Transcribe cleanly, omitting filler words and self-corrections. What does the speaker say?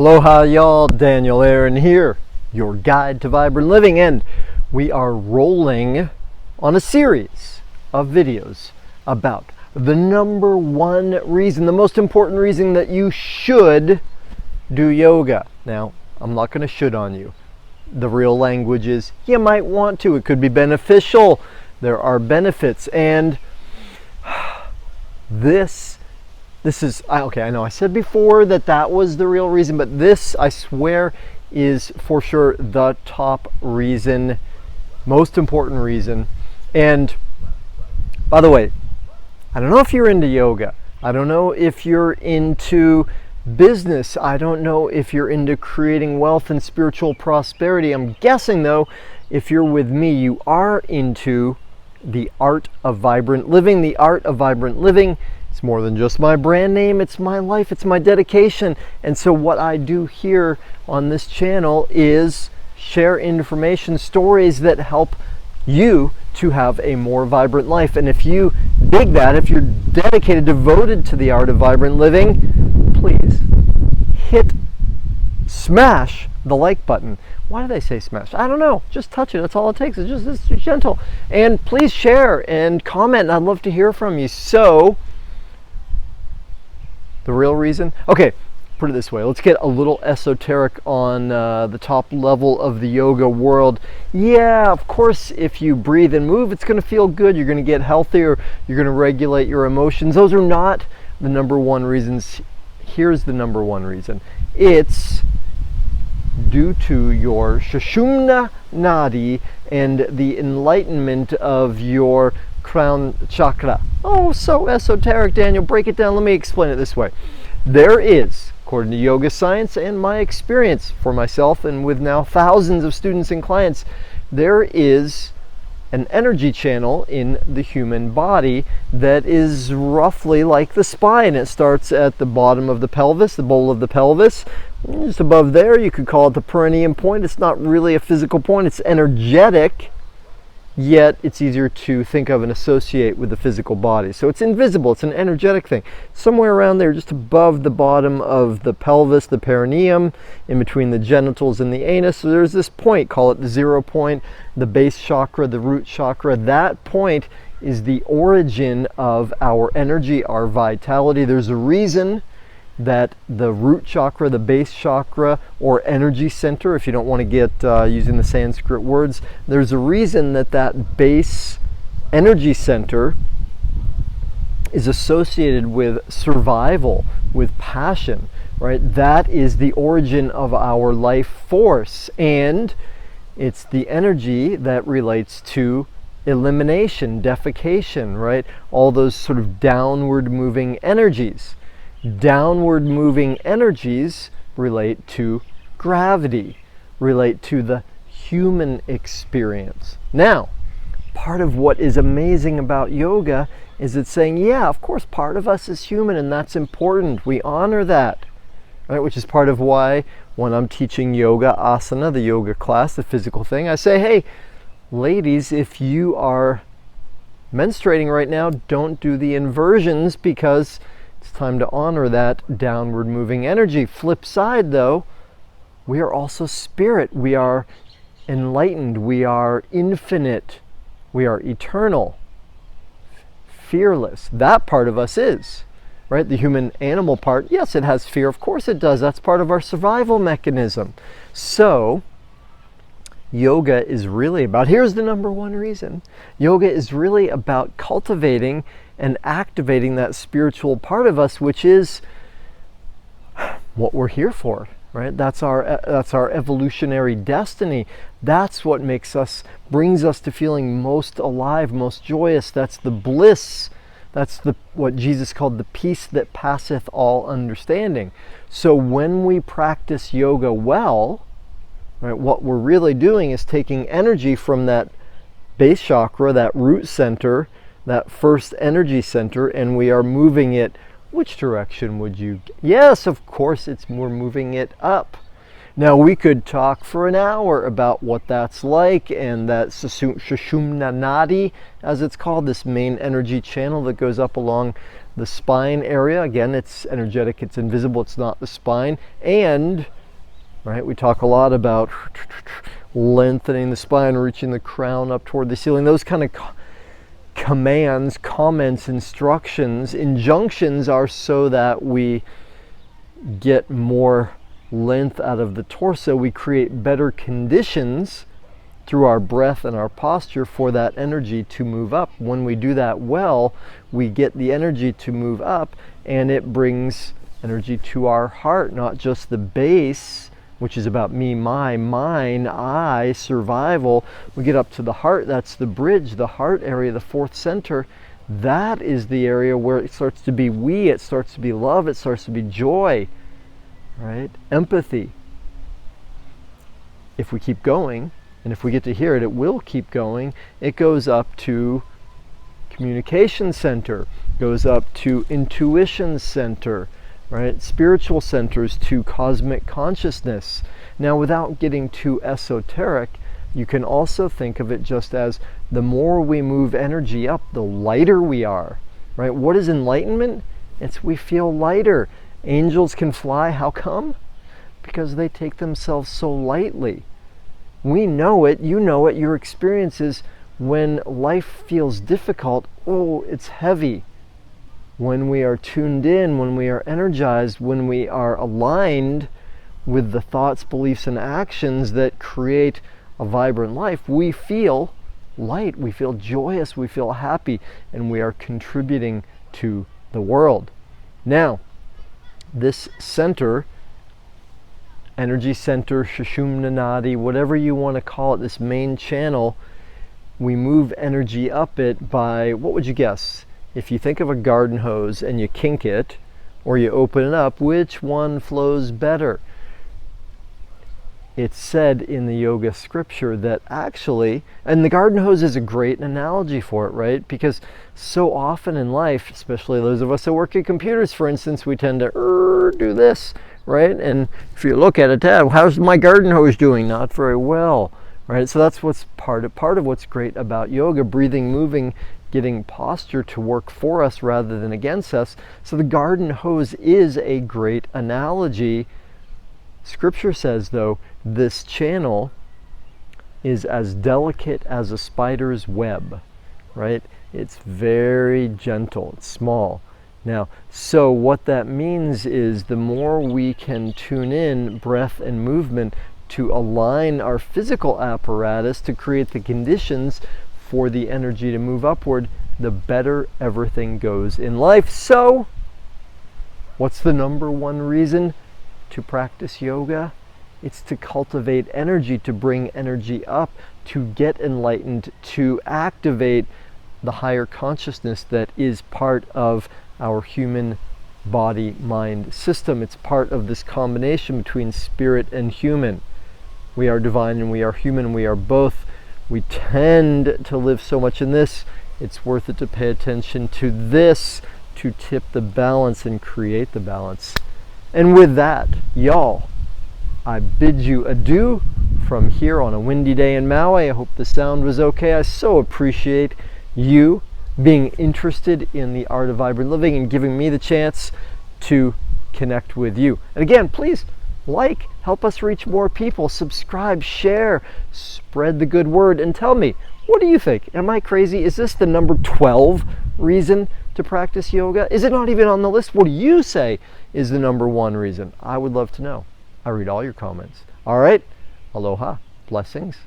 Aloha y'all, Daniel Aaron here, your guide to vibrant living, and we are rolling on a series of videos about the number one reason, the most important reason that you should do yoga. Now, I'm not going to should on you. The real language is you might want to. It could be beneficial. There are benefits, and this is, okay, I know I said before that was the real reason, but this, I swear, is for sure the top reason, most important reason. And by the way, I don't know if you're into yoga. I don't know if you're into business. I don't know if you're into creating wealth and spiritual prosperity. I'm guessing, though, if you're with me, you are into the art of vibrant living. The art of vibrant living, it's more than just my brand name, it's my life, it's my dedication. And so what I do here on this channel is share information, stories that help you to have a more vibrant life. And if you dig that, if you're dedicated, devoted to the art of vibrant living, please smash the like button. Why do they say smash? I don't know. Just touch it. That's all it takes. It's gentle. And please share and comment. I'd love to hear from you. So, the real reason? Okay, put it this way. Let's get a little esoteric on the top level of the yoga world. Yeah, of course, if you breathe and move, it's going to feel good. You're going to get healthier. You're going to regulate your emotions. Those are not the number one reasons. Here's the number one reason. It's due to your Sushumna Nadi and the enlightenment of your crown chakra. Oh, so esoteric, Daniel. Break it down. Let me explain it this way. There is, according to yoga science and my experience for myself and with now thousands of students and clients, there is an energy channel in the human body that is roughly like the spine. It starts at the bottom of the pelvis, the bowl of the pelvis. Just above there, you could call it the perineum point. It's not really a physical point. It's energetic, yet it's easier to think of and associate with the physical body. So it's invisible. It's an energetic thing. Somewhere around there, just above the bottom of the pelvis, the perineum, in between the genitals and the anus. So there's this point, call it the 0 point, the base chakra, the root chakra. That point is the origin of our energy, our vitality. There's a reason that the root chakra, the base chakra, or energy center, if you don't want to get using the Sanskrit words, there's a reason that that base energy center is associated with survival, with passion, right? That is the origin of our life force, and it's the energy that relates to elimination, defecation, right? All those sort of downward moving energies. Downward moving energies relate to gravity, relate to the human experience. Now, part of what is amazing about yoga is it's saying, yeah, of course, part of us is human, and that's important. We honor that, right? Which is part of why when I'm teaching yoga asana, the yoga class, the physical thing, I say, hey, ladies, if you are menstruating right now, don't do the inversions because it's time to honor that downward moving energy. Flip side, though, we are also spirit. We are enlightened. We are infinite. We are eternal, fearless. That part of us is, right? The human animal part, yes, it has fear. Of course it does. That's part of our survival mechanism. So, yoga is really about, here's the number one reason. Yoga is really about cultivating and activating that spiritual part of us, which is what we're here for, right? That's our evolutionary destiny. That's what brings us to feeling most alive, most joyous. That's the bliss. That's what Jesus called the peace that passeth all understanding. So when we practice yoga well, right, what we're really doing is taking energy from that base chakra, that root center, that first energy center, and we are moving it. Which direction would you? Yes, of course, we're moving it up. Now, we could talk for an hour about what that's like, and that Sushumna Nadi, as it's called, this main energy channel that goes up along the spine area. Again, it's energetic, it's invisible, it's not the spine. And right? We talk a lot about lengthening the spine, reaching the crown up toward the ceiling. Those kind of commands, comments, instructions, injunctions are so that we get more length out of the torso. We create better conditions through our breath and our posture for that energy to move up. When we do that well, we get the energy to move up, and it brings energy to our heart, not just the base, which is about me, my, mine, I, survival. We get up to the heart. That's the bridge, the heart area, the fourth center. That is the area where it starts to be we, it starts to be love, it starts to be joy, right? Empathy. If we keep going, and if we get to hear it, it will keep going. It goes up to communication center, goes up to intuition center, right? Spiritual centers to cosmic consciousness. Now, without getting too esoteric, you can also think of it just as the more we move energy up, the lighter we are, right? What is enlightenment? It's we feel lighter. Angels can fly. How come? Because they take themselves so lightly. We know it, you know it, your experience is when life feels difficult, oh, it's heavy. When we are tuned in, when we are energized, when we are aligned with the thoughts, beliefs, and actions that create a vibrant life, we feel light, we feel joyous, we feel happy, and we are contributing to the world. Now, this center, energy center, Sushumna Nadi, whatever you want to call it, this main channel, we move energy up it by, what would you guess? If you think of a garden hose and you kink it, or you open it up, which one flows better? It's said in the yoga scripture that actually, and the garden hose is a great analogy for it, right? Because so often in life, especially those of us that work at computers, for instance, we tend to do this, right? And if you look at it, how's my garden hose doing? Not very well, right? So that's what's part of what's great about yoga, breathing, moving, getting posture to work for us rather than against us. So the garden hose is a great analogy. Scripture says, though, this channel is as delicate as a spider's web, right? It's very gentle, it's small. Now, so what that means is the more we can tune in breath and movement to align our physical apparatus to create the conditions for the energy to move upward, the better everything goes in life. So, what's the number one reason to practice yoga? It's to cultivate energy, to bring energy up, to get enlightened, to activate the higher consciousness that is part of our human body-mind system. It's part of this combination between spirit and human. We are divine and we are human. We are both. We tend to live so much in this. It's worth it to pay attention to this, to tip the balance and create the balance. And with that, y'all, I bid you adieu from here on a windy day in Maui. I hope the sound was okay. I so appreciate you being interested in the art of vibrant living and giving me the chance to connect with you. And again, please help us reach more people, subscribe, share, spread the good word, and tell me, what do you think? Am I crazy? Is this the number 12 reason to practice yoga? Is it not even on the list? What do you say is the number one reason? I would love to know. I read all your comments. All right. Aloha. Blessings.